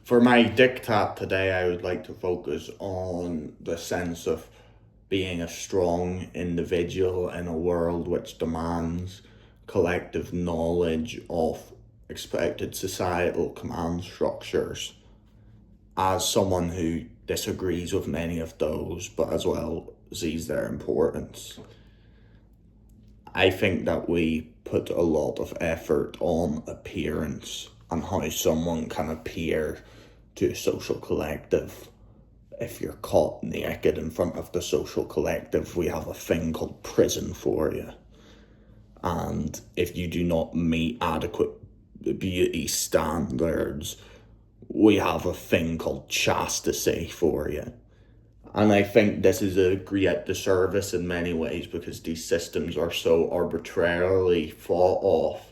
For my diktat today, I would like to focus on the sense of being a strong individual in a world which demands collective knowledge of expected societal command structures. As someone who disagrees with many of those, but as well sees their importance, I think that we put a lot of effort on appearance and how someone can appear to a social collective. If you're caught naked in front of the social collective, we have a thing called prison for you. And if you do not meet adequate beauty standards, we have a thing called chastity for you. And I think this is a great disservice in many ways because these systems are so arbitrarily fought off,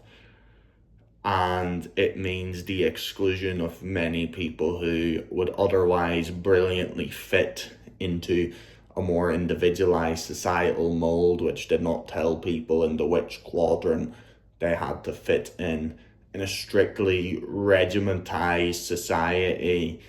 and it means the exclusion of many people who would otherwise brilliantly fit into a more individualized societal mold, which did not tell people into which quadrant they had to fit in a strictly regimentized society,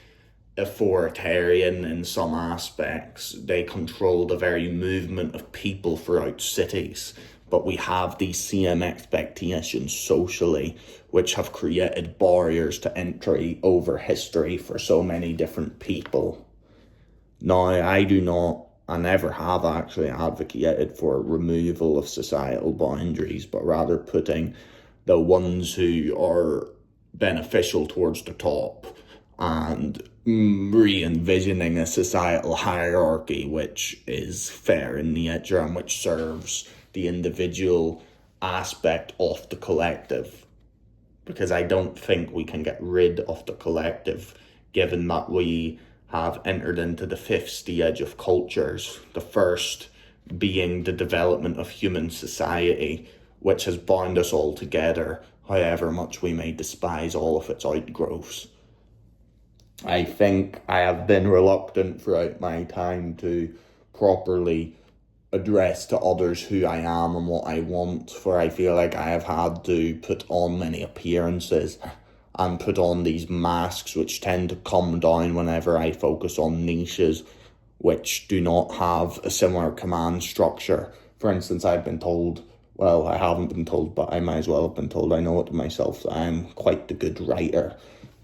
authoritarian in some aspects. They control the very movement of people throughout cities. But we have these same expectations socially, which have created barriers to entry over history for so many different people. Now, I do not, I never have actually advocated for removal of societal boundaries, but rather putting the ones who are beneficial towards the top and re-envisioning a societal hierarchy which is fair in nature and which serves the individual aspect of the collective. Because I don't think we can get rid of the collective, given that we have entered into the fifth stage of cultures, the first being the development of human society, which has bound us all together, however much we may despise all of its outgrowths. I think I have been reluctant throughout my time to properly address to others who I am and what I want, for I feel like I have had to put on many appearances and put on these masks which tend to come down whenever I focus on niches which do not have a similar command structure. For instance, I've been told, well, I haven't been told, but I might as well have been told, I know it myself, that I'm quite the good writer.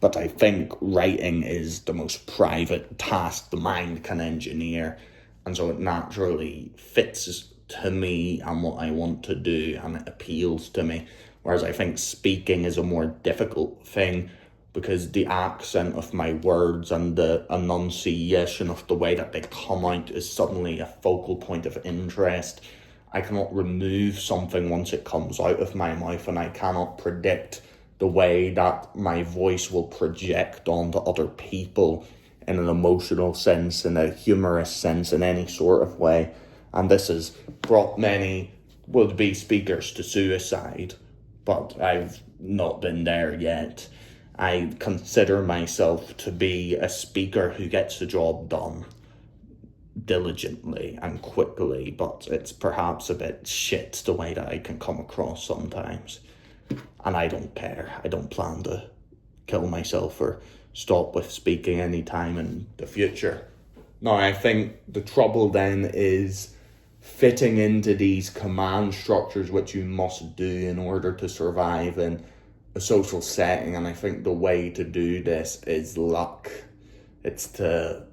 But I think writing is the most private task the mind can engineer, and so it naturally fits to me and what I want to do, and it appeals to me. Whereas I think speaking is a more difficult thing because the accent of my words and the enunciation of the way that they come out is suddenly a focal point of interest. I cannot remove something once it comes out of my mouth, and I cannot predict the way that my voice will project onto other people in an emotional sense, in a humorous sense, in any sort of way. And this has brought many would-be speakers to suicide, but I've not been there yet. I consider myself to be a speaker who gets the job done diligently and quickly, but it's perhaps a bit shit the way that I can come across sometimes. And I don't care. I don't plan to kill myself or stop with speaking anytime in the future. Now, I think the trouble then is fitting into these command structures which you must do in order to survive in a social setting. And I think the way to do this is luck. It's to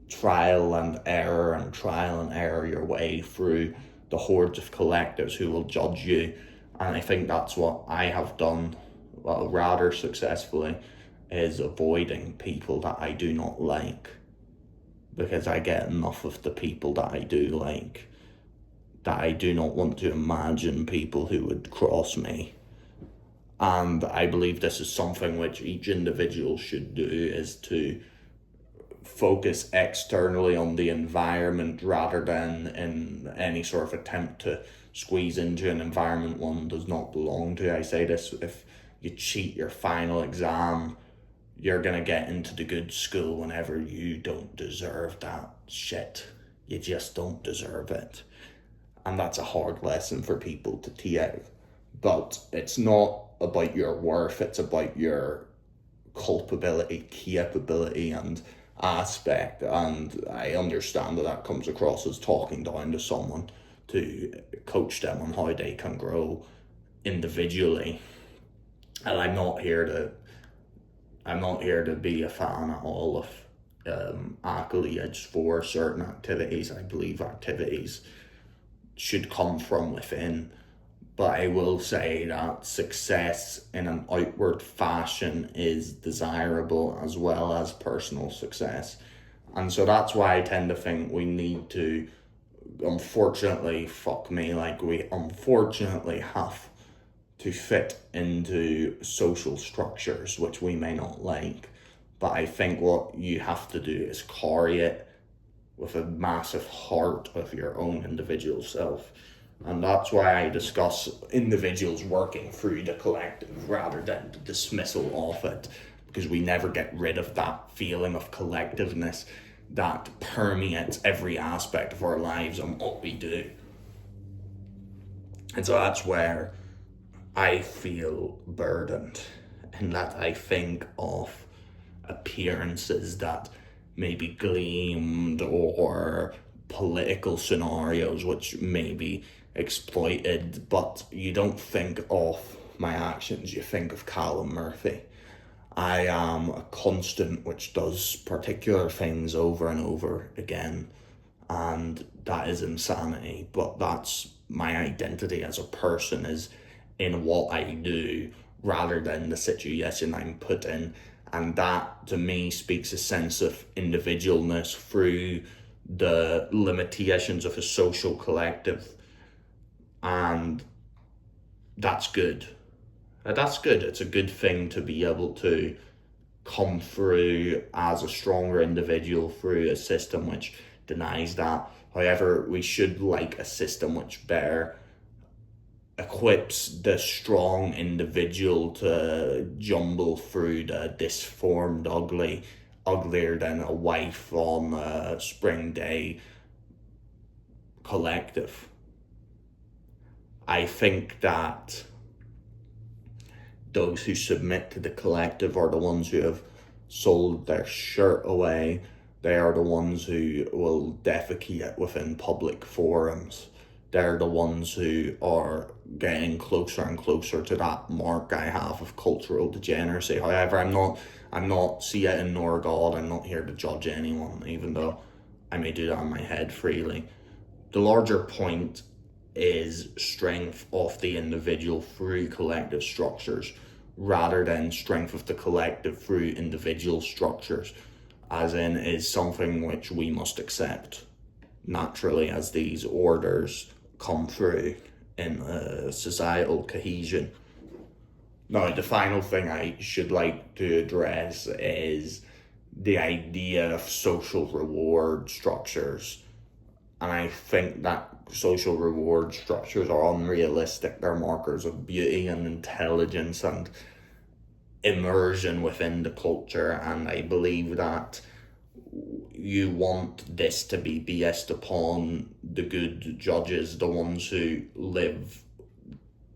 trial and error your way through the hordes of collectives who will judge you. And I think that's what I have done, well, rather successfully, is avoiding people that I do not like. Because I get enough of the people that I do like, that I do not want to imagine people who would cross me. And I believe this is something which each individual should do, is to focus externally on the environment rather than in any sort of attempt to squeeze into an environment one does not belong to. I say this, if you cheat your final exam, you're going to get into the good school whenever you don't deserve that shit. You just don't deserve it. And that's a hard lesson for people to take. But it's not about your worth, it's about your culpability, capability, and aspect. And I understand that comes across as talking down to someone to coach them on how they can grow individually. And I'm not here to be a fan at all of accolades for certain activities. I believe activities should come from within. But I will say that success in an outward fashion is desirable as well as personal success. And so that's why I tend to think we need to, unfortunately, we unfortunately have to fit into social structures which we may not like. But I think what you have to do is carry it with a massive heart of your own individual self. And that's why I discuss individuals working through the collective rather than the dismissal of it, because we never get rid of that feeling of collectiveness that permeates every aspect of our lives and what we do. And so that's where I feel burdened, in that I think of appearances that may be gleamed or political scenarios which may be exploited, but you don't think of my actions, you think of Callum Murphy. I am a constant which does particular things over and over again, and that is insanity, but that's my identity as a person, is in what I do rather than the situation I'm put in. And that to me speaks a sense of individualness through the limitations of a social collective. And that's good. That's good. It's a good thing to be able to come through as a stronger individual through a system which denies that. However, we should like a system which better equips the strong individual to jumble through the disformed uglier than a wife on a spring day collective. I think that those who submit to the collective are the ones who have sold their shirt away. They are the ones who will defecate within public forums. They're the ones who are getting closer and closer to that mark I have of cultural degeneracy. However, I'm not Satan nor God. I'm not here to judge anyone, even though I may do that in my head freely. The larger point is strength of the individual through collective structures rather than strength of the collective through individual structures, as in is something which we must accept naturally as these orders come through in societal cohesion. Now, the final thing I should like to address is the idea of social reward structures. And I think that social reward structures are unrealistic. They're markers of beauty and intelligence and immersion within the culture. And I believe that you want this to be based upon the good judges, the ones who live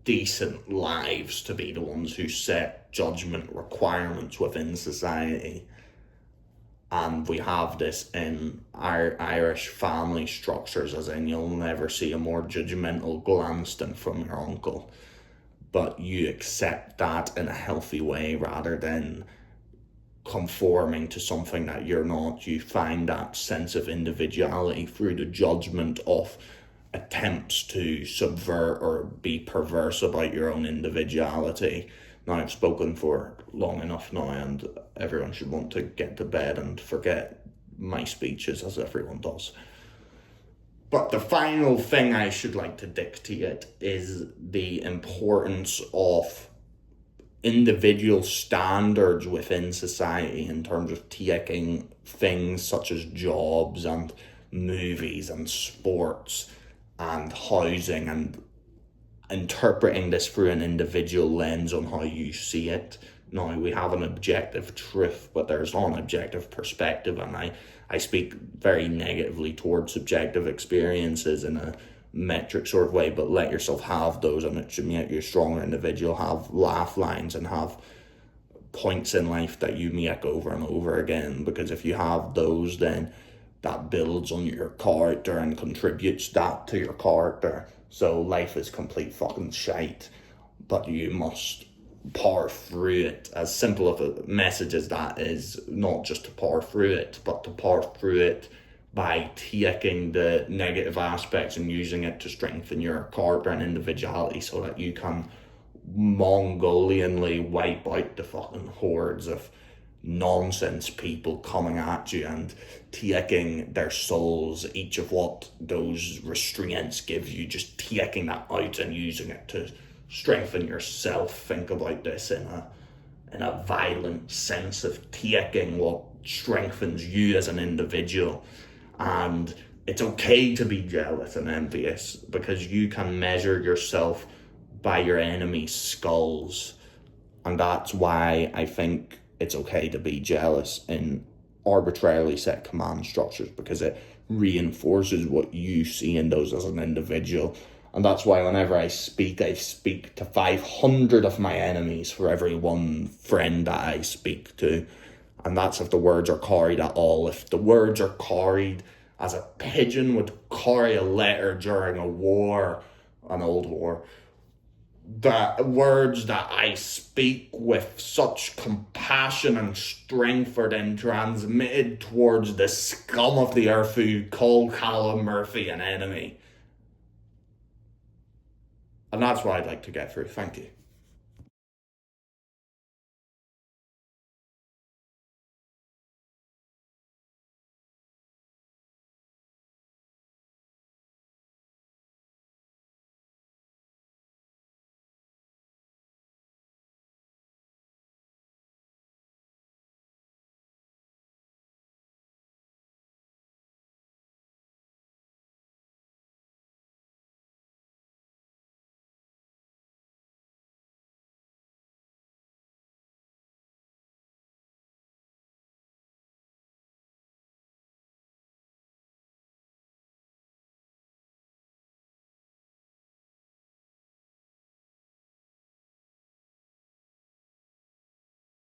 decent lives, to be the ones who set judgment requirements within society. And we have this in our Irish family structures, as in you'll never see a more judgmental glance than from your uncle. But you accept that in a healthy way rather than conforming to something that you're not. You find that sense of individuality through the judgment of attempts to subvert or be perverse about your own individuality. Now, I've spoken for long enough now, and everyone should want to get to bed and forget my speeches, as everyone does. But the final thing I should like to dictate is the importance of individual standards within society in terms of taking things such as jobs and movies and sports and housing and interpreting this through an individual lens on how you see it. Now, we have an objective truth, but there's an objective perspective, and I speak very negatively towards subjective experiences in a metric sort of way, but let yourself have those, and it should make you a stronger individual. Have laugh lines and have points in life that you make over and over again, because if you have those, then that builds on your character and contributes that to your character. So life is complete fucking shite, but you must power through it. As simple of a message as that is, not just to power through it, but to power through it by taking the negative aspects and using it to strengthen your character and individuality, so that you can Mongolianly wipe out the fucking hordes of nonsense people coming at you and taking their souls, each of what those restraints give you, just taking that out and using it to strengthen yourself. Think about this in a violent sense of taking what strengthens you as an individual. And it's okay to be jealous and envious, because you can measure yourself by your enemy's skulls. And that's why I think it's okay to be jealous in arbitrarily set command structures, because it reinforces what you see in those as an individual. And that's why whenever I speak to 500 of my enemies for every one friend that I speak to. And that's if the words are carried at all. If the words are carried as a pigeon would carry a letter during a war, an old war, the words that I speak with such compassion and strength are then transmitted towards the scum of the earth who call Callum Murphy an enemy. And that's what I'd like to get through. Thank you.